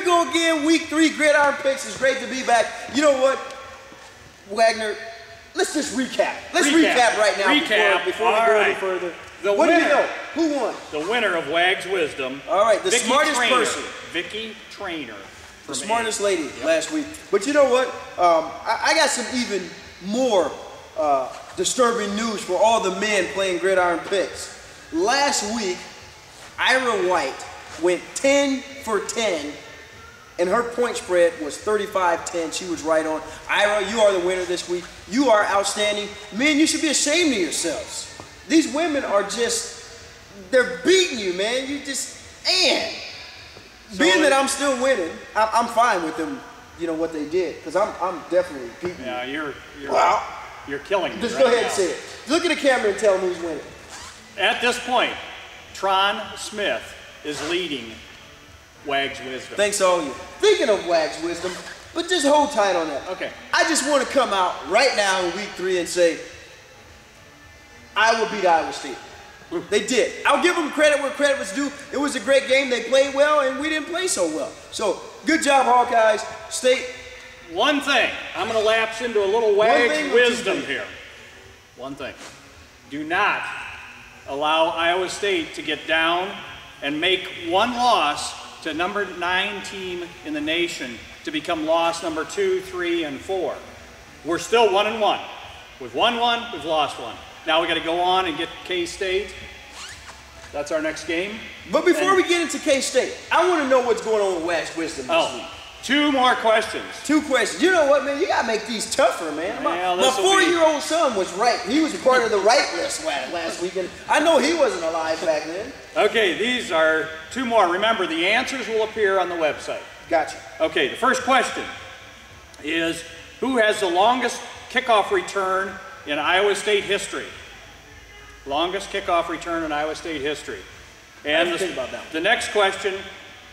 we go again, week 3, Gridiron Picks. It's great to be back. You know what, Wagner? Let's just recap. Let's recap right now before we go any further. What do you know? Who won? The winner of Wag's Wisdom. All right, the smartest person. Vicky Trainer. The smartest lady last week. But you know what? I got some even more disturbing news for all the men playing Gridiron Picks. Last week, Ira White went 10 for 10, and her point spread was 35-10. She was right on. Ira, you are the winner this week. You are outstanding. Men, you should be ashamed of yourselves. These women are just, they're beating you, man. You just, man. So, being that I'm still winning, I'm fine with them, you know, what they did, because I'm definitely beating you. Yeah, you're killing me. Just go ahead and say it. Look at the camera and tell them who's winning. At this point, Tron Smith is leading Wag's Wisdom. Thanks to all of you. Speaking of Wag's Wisdom, but just hold tight on that. Okay. I just want to come out right now in week 3 and say, Iowa beat Iowa State. They did. I'll give them credit where credit was due. It was a great game. They played well, and we didn't play so well. So, good job, Hawkeyes. State. One thing. I'm going to lapse into a little Wag's Wisdom here. One thing. Do not allow Iowa State to get down and make one loss to number 9 team in the nation to become loss number 2, 3, and 4. We're still 1-1. We've won 1, we've lost 1. Now we got to go on and get K-State. That's our next game. But before we get into K-State, I want to know what's going on with Wag's Wisdom this week. 2 more questions. 2 questions. You know what, man? You got to make these tougher, man. My 4-year-old son was right. He was part of the right list last weekend. I know he wasn't alive back then. Okay, these are 2 more. Remember, the answers will appear on the website. Gotcha. Okay, the first question is, who has the longest kickoff return in Iowa State history? Longest kickoff return in Iowa State history. And think about that. The next question,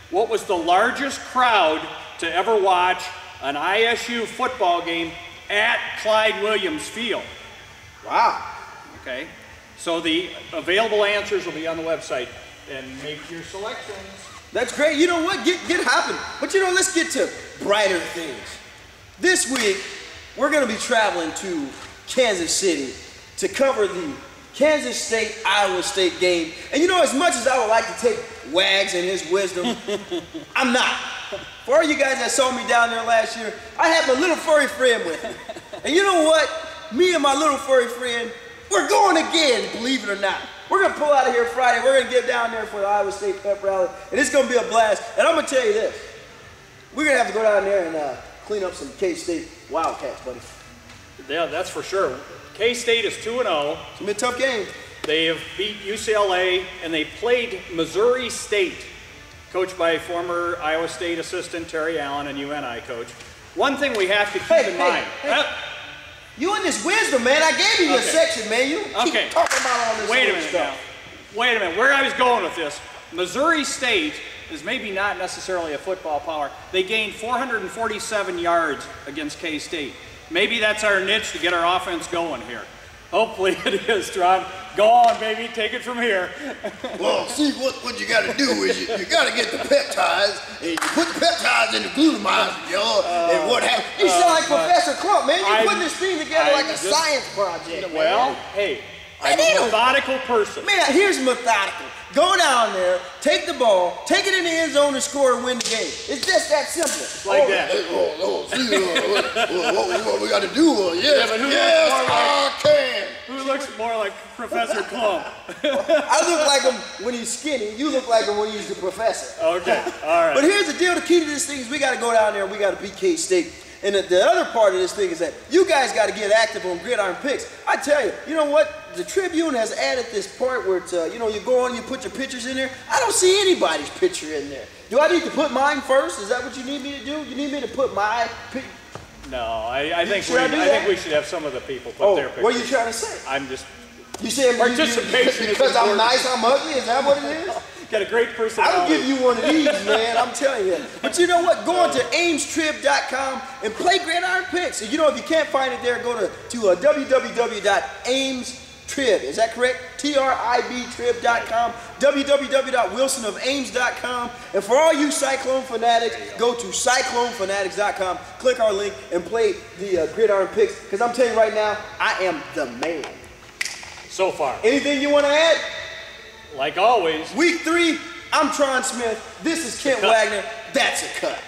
what was the largest crowd to ever watch an ISU football game at Clyde Williams Field? Wow. Okay, so the available answers will be on the website, and make your selections. That's great. You know what? Get hopping. But you know, let's get to brighter things. This week, we're going to be traveling to Kansas City to cover the Kansas State-Iowa State game. And you know, as much as I would like to take Wags and his wisdom, I'm not. For all you guys that saw me down there last year, I had my little furry friend with me. And you know what? Me and my little furry friend, we're going again, believe it or not. We're going to pull out of here Friday. We're going to get down there for the Iowa State pep rally. And it's going to be a blast. And I'm going to tell you this. We're going to have to go down there and clean up some K-State Wildcats, buddy. Yeah, that's for sure. K-State is 2-0. It's going to be a tough game. They have beat UCLA, and they played Missouri State, coached by former Iowa State assistant Terry Allen and UNI coach. One thing we have to keep in mind. You and this wisdom, man. I gave you your section, man. You keep talking about all this stuff. Wait a minute. Where I was going with this, Missouri State is maybe not necessarily a football power. They gained 447 yards against K-State. Maybe that's our niche to get our offense going here. Hopefully it is, Tron. Go on, baby. Take it from here. Well, see, what you got to do is you got to get the peptides, and you put the peptides in the glutamine, and what happens? You sound like Professor Clump, man. You're putting this thing together like a science project. Well, hey, I'm a methodical person. Man, here's methodical. Go down there, take the ball, take it in the end zone and score and win the game. It's just that simple. Like that. What we got to do? Who looks more like Professor Clump? I look like him when he's skinny. You look like him when he's the professor. Okay, all right. But here's the deal. The key to this thing is we got to go down there and we got to beat K-State. And the other part of this thing is that you guys got to get active on Gridiron Picks. I tell you, you know what? The Tribune has added this part where it's, you know, you go on and you put your pictures in there. I don't see anybody's picture in there. Do I need to put mine first? Is that what you need me to do? You need me to put my picture? No, I think we should have some of the people put their pictures. What are you trying to say? I'm just... You saying participation because I'm nice, I'm ugly? Is that what it is? Got a great personality. I'll give you one of these, man. I'm telling you. But you know what? Go on to aimstrib.com and play Gridiron Picks. And you know, if you can't find it there, go to www.aimstrib. Is that correct? TRIBtrib.com. www.wilsonofames.com. And for all you Cyclone fanatics, go to cyclonefanatics.com, click our link, and play the Gridiron Picks, because I'm telling you right now, I am the man. So far. Anything you want to add? Like always. Week 3, I'm Tron Smith. This is Kent Wagner. That's a cut.